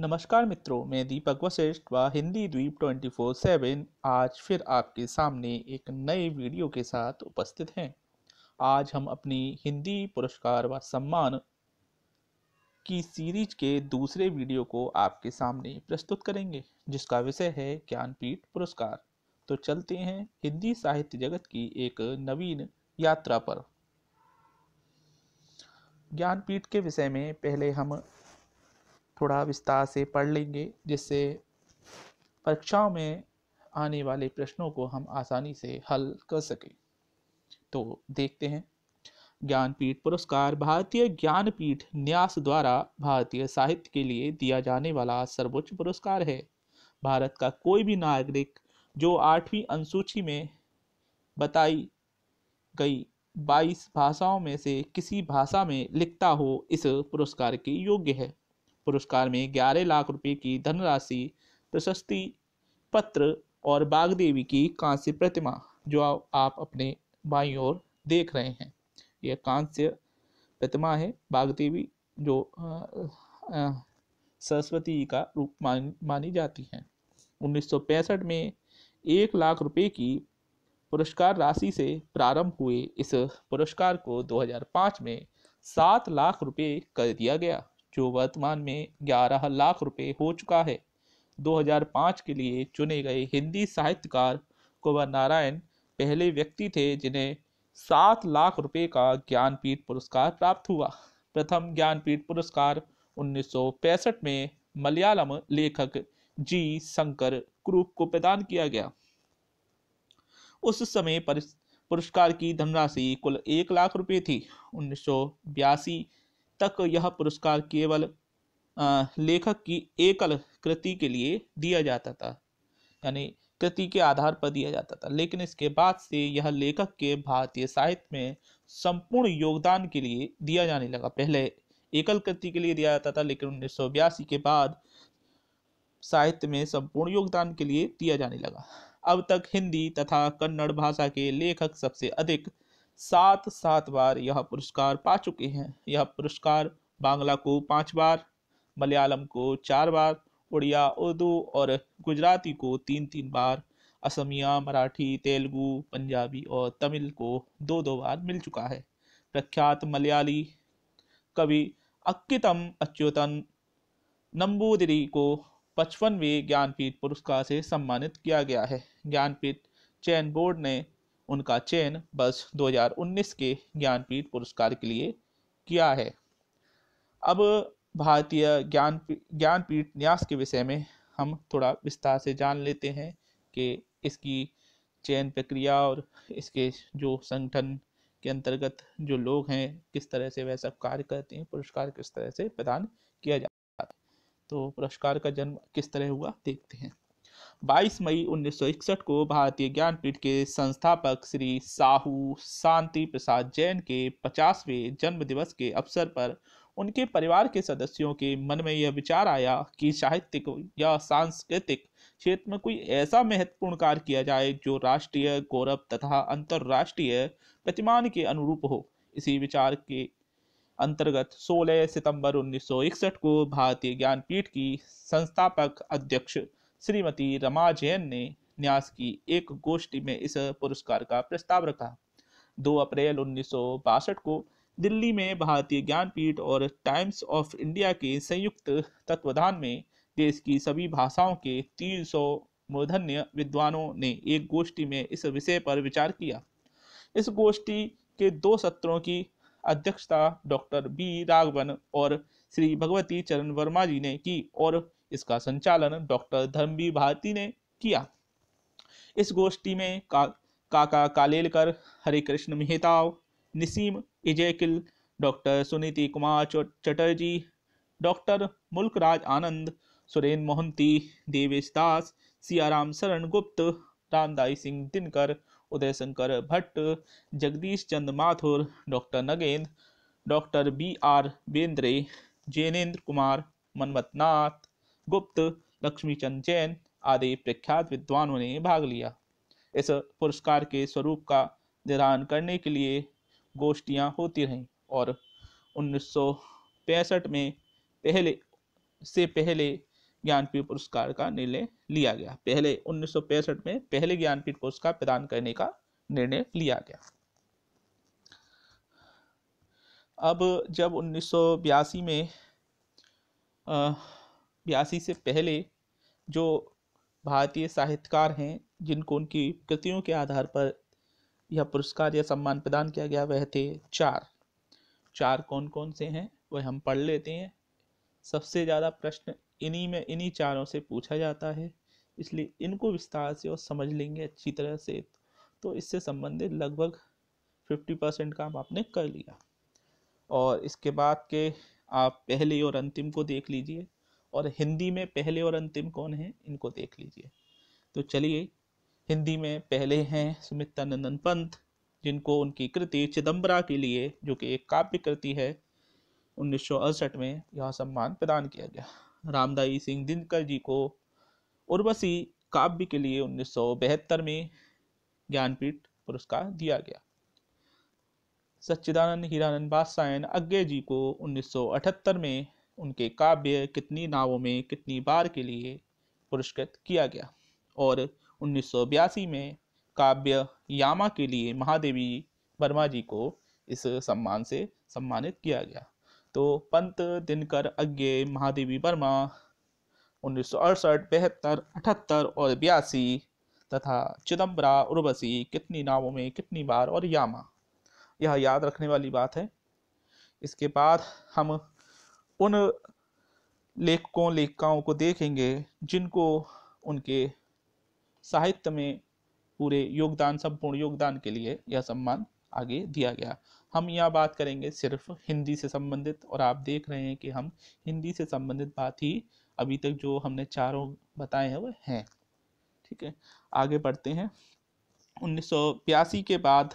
नमस्कार मित्रों, मैं दीपक वशिष्ठ व हिंदी द्वीप 24/7 आज फिर आपके सामने एक नए वीडियो के साथ उपस्थित हैं। आज हम अपनी हिंदी पुरस्कार व सम्मान की सीरीज के दूसरे वीडियो को आपके सामने प्रस्तुत करेंगे, जिसका विषय है ज्ञानपीठ पुरस्कार। तो चलते हैं हिंदी साहित्य जगत की एक नवीन यात्रा पर। ज्ञानपीठ के विषय में पहले हम थोड़ा विस्तार से पढ़ लेंगे, जिससे परीक्षाओं में आने वाले प्रश्नों को हम आसानी से हल कर सकें। तो देखते हैं। ज्ञानपीठ पुरस्कार भारतीय ज्ञानपीठ न्यास द्वारा भारतीय साहित्य के लिए दिया जाने वाला सर्वोच्च पुरस्कार है। भारत का कोई भी नागरिक जो 8वीं अनुसूची में बताई गई 22 भाषाओं में से किसी भाषा में लिखता हो, इस पुरस्कार के योग्य है। पुरस्कार में 11 लाख रुपए की धनराशि, प्रशस्ति पत्र और बागदेवी की कांस्य प्रतिमा, जो आप अपने बाईं ओर देख रहे हैं, यह कांस्य प्रतिमा है। बागदेवी जो सरस्वती का रूप मानी जाती है। 1965 में 1 लाख रुपए की पुरस्कार राशि से प्रारंभ हुए इस पुरस्कार को 2005 में 7 लाख रुपए कर दिया गया, जो वर्तमान में 11 लाख रुपए हो चुका है। 2005 के लिए चुने गए हिंदी साहित्यकार कुंवर नारायण पहले व्यक्ति थे जिन्हें 7 लाख रुपए का ज्ञानपीठ पुरस्कार प्राप्त हुआ। प्रथम ज्ञानपीठ पुरस्कार 1965 में मलयालम लेखक जी शंकर कुरुप को प्रदान किया गया। उस समय पुरस्कार की धनराशि कुल 1 लाख रुपए थी। 1982 तक यह पुरस्कार केवल लेखक की एकल कृति के लिए दिया जाता था, यानी कृति के आधार पर दिया जाता था। लेकिन इसके बाद से यह लेखक के भारतीय साहित्य में संपूर्ण योगदान के लिए दिया जाने लगा। पहले एकल कृति के लिए दिया जाता था, लेकिन 1982 के बाद साहित्य में संपूर्ण योगदान के लिए दिया जाने लगा। अब तक हिंदी तथा कन्नड़ भाषा के लेखक सबसे अधिक 7 बार यह पुरस्कार पा चुके हैं। यह पुरस्कार बांग्ला को 5 बार, मलयालम को 4 बार, उड़िया, उर्दू और गुजराती को 3 बार, असमिया, मराठी, तेलुगु, पंजाबी और तमिल को 2 बार मिल चुका है। प्रख्यात मलयाली कवि अक्कितम अच्युतन नंबूदिरी को 55वें ज्ञानपीठ पुरस्कार से सम्मानित किया गया है। ज्ञानपीठ चयन बोर्ड ने उनका चयन वर्ष 2019 के ज्ञानपीठ पुरस्कार के लिए किया है। अब भारतीय ज्ञानपीठ न्यास के विषय में हम थोड़ा विस्तार से जान लेते हैं कि इसकी चयन प्रक्रिया और इसके जो संगठन के अंतर्गत जो लोग हैं किस तरह से वह सब कार्य करते हैं, पुरस्कार किस तरह से प्रदान किया जाता है। तो पुरस्कार का जन्म किस तरह हुआ देखते हैं। 22 मई 1961 को भारतीय ज्ञानपीठ के संस्थापक श्री साहू शांति प्रसाद जैन के 50वें जन्म दिवस के अवसर पर उनके परिवार के सदस्यों के मन में यह विचार आया कि साहित्यिक या सांस्कृतिक क्षेत्र में कोई ऐसा महत्वपूर्ण कार्य किया जाए जो राष्ट्रीय गौरव तथा अंतर्राष्ट्रीय प्रतिमान के अनुरूप हो। इसी विचार के अंतर्गत 16 सितंबर 1961 को भारतीय ज्ञानपीठ की संस्थापक अध्यक्ष श्रीमती रमा जैन ने न्यास की एक गोष्ठी में इस पुरस्कार का प्रस्ताव रखा। 2 अप्रैल 1962 को दिल्ली में भारतीय ज्ञानपीठ और टाइम्स ऑफ इंडिया के संयुक्त तत्वाधान में देश की सभी भाषाओं के 300 मूर्धन्य विद्वानों ने एक गोष्ठी में इस विषय पर विचार किया। इस गोष्ठी के 2 सत्रों की अध्यक्षता डॉक्टर बी राघवन और श्री भगवती चरण वर्मा जी ने की और इसका संचालन डॉक्टर धर्मवीर भारती ने किया। इस गोष्ठी में Kaka Kalelkar, Hare Krishna Mahtab, Nissim Ezekiel, doctor Suniti Kumar Chatterji, doctor Mulk Raj Anand, Suren Mohanty, Devesh Das, Siyaram Sharan Gupt, Ramdhari Singh Dinkar, Uday Shankar Bhatt, Jagdish Chandra Mathur, doctor Nagendra, doctor BR Bendre, Jainendra Kumar, Manmathnath Gupt, Laxmichand Jain आदि प्रख्यात विद्वानों ने भाग लिया। इस पुरस्कार के स्वरूप का निर्धारण करने के लिए गोष्ठियां होती रहीं और 1965 में पहले ज्ञानपीठ पुरस्कार का निर्णय लिया गया। पहले 1965 में पहले ज्ञानपीठ पुरस्कार प्रदान करने का निर्णय लिया गया। अब जब 1982 में 82 से पहले जो भारतीय साहित्यकार हैं जिनको उनकी कृतियों के आधार पर यह पुरस्कार या सम्मान प्रदान किया गया, वह थे चार कौन कौन से हैं वह हम पढ़ लेते हैं। सबसे ज़्यादा प्रश्न इन्हीं चारों से पूछा जाता है, इसलिए इनको विस्तार से और समझ लेंगे अच्छी तरह से तो इससे संबंधित लगभग 50% काम आपने कर लिया। और इसके बाद के आप पहले और अंतिम को देख लीजिए, और हिंदी में पहले और अंतिम कौन है इनको देख लीजिए। तो चलिए, हिंदी में पहले हैं सुमित्रानंदन पंत, जिनको उनकी कृति चिदंबरा के लिए, जो कि एक काव्य कृति है, 1968 में यह सम्मान प्रदान किया गया। रामदाई सिंह दिनकर जी को उर्वशी काव्य के लिए 1972 में ज्ञानपीठ पुरस्कार दिया गया। सच्चिदानंद हीरानंद बादशायन अज्ञे जी को 1978 में उनके काव्य कितनी नावों में कितनी बार के लिए पुरस्कृत किया गया। और 1982 में काव्य यामा के लिए महादेवी वर्मा जी को इस सम्मान से सम्मानित किया गया। तो पंत, दिनकर, अज्ञे, महादेवी वर्मा 1968, 72, 78 और 82 तथा चिदंबरा, उर्वशी, कितनी नावों में कितनी बार और यामा, यह याद रखने वाली बात है। इसके बाद हम उन लेखकों लेखिकाओं को देखेंगे जिनको उनके साहित्य में पूरे योगदान, संपूर्ण योगदान के लिए यह सम्मान आगे दिया गया। हम यह बात करेंगे सिर्फ हिंदी से संबंधित, और आप देख रहे हैं कि हम हिंदी से संबंधित बात ही अभी तक जो हमने चारों बताए हैं वह हैं। ठीक है, आगे बढ़ते हैं। 1982 के बाद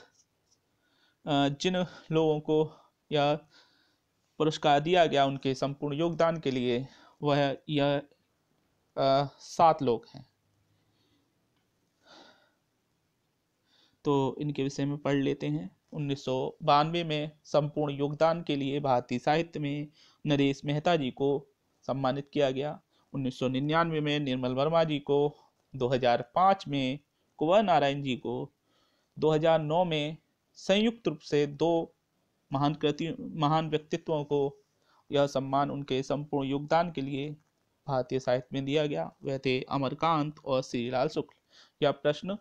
जिन लोगों को यह पुरस्कार दिया गया उनके संपूर्ण योगदान के लिए, वह यह 7 लोग हैं। तो इनके विषय में पढ़ लेते हैं। 1992 में संपूर्ण योगदान के लिए भारतीय साहित्य में नरेश मेहता जी को सम्मानित किया गया। 1999 में निर्मल वर्मा जी को, 2005 में कुंवर नारायण जी को, 2009 में संयुक्त रूप से 2 महान व्यक्तित्वों को यह सम्मान उनके संपूर्ण योगदान के लिए भारतीय साहित्य में दिया गया। वह थे अमरकांत और श्रीलाल शुक्ल। यह प्रश्न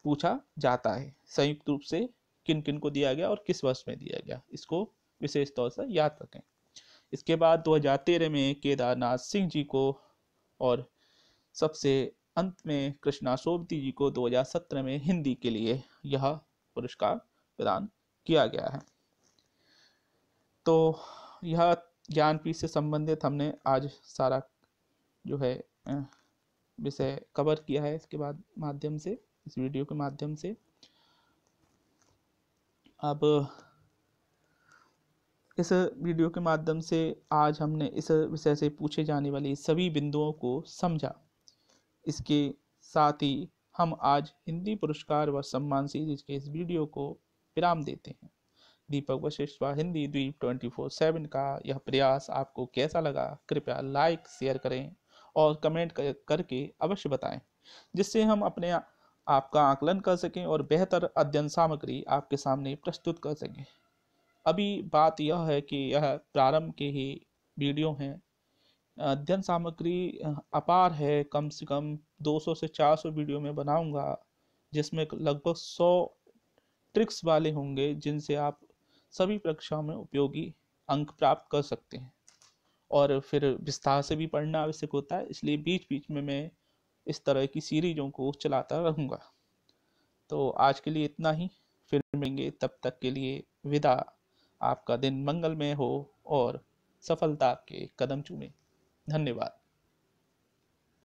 पूछा जाता है संयुक्त रूप से किन किन को दिया गया और किस वर्ष में दिया गया, इसको विशेष तौर से याद रखें। इसके बाद 2013 में केदारनाथ सिंह जी को, और सबसे अंत में कृष्णा सोबती जी को 2017 में हिंदी के लिए यह पुरस्कार प्रदान किया गया है। तो यह ज्ञानपीठ से संबंधित हमने आज सारा जो है विषय कवर किया है इसके बाद माध्यम से, इस वीडियो के माध्यम से। अब इस वीडियो के माध्यम से आज हमने इस विषय से पूछे जाने वाली सभी बिंदुओं को समझा। इसके साथ ही हम आज हिंदी पुरस्कार व सम्मान सीरीज के इस वीडियो को विराम देते हैं। दीपक वशिष्ठ हिंदी द्वीप 24/7 का यह प्रयास आपको कैसा लगा, कृपया लाइक शेयर करें और कमेंट करके अवश्य बताएं, जिससे हम अपने आपका आकलन कर सकें और बेहतर अध्ययन सामग्री आपके सामने प्रस्तुत कर सकें। अभी बात यह है कि यह प्रारंभ के ही वीडियो हैं, अध्ययन सामग्री अपार है। कम से कम 200 से 400 वीडियो में बनाऊंगा, जिसमें लगभग 100 ट्रिक्स वाले होंगे जिनसे आप सभी परीक्षाओं में उपयोगी अंक प्राप्त कर सकते हैं। और फिर विस्तार से भी पढ़ना आवश्यक होता है, इसलिए बीच बीच में मैं इस तरह की सीरीजों को चलाता रहूँगा। तो आज के लिए इतना ही, फिर मिलेंगे, तब तक के लिए विदा। आपका दिन मंगलमय हो और सफलता आपके कदम चूमे। धन्यवाद।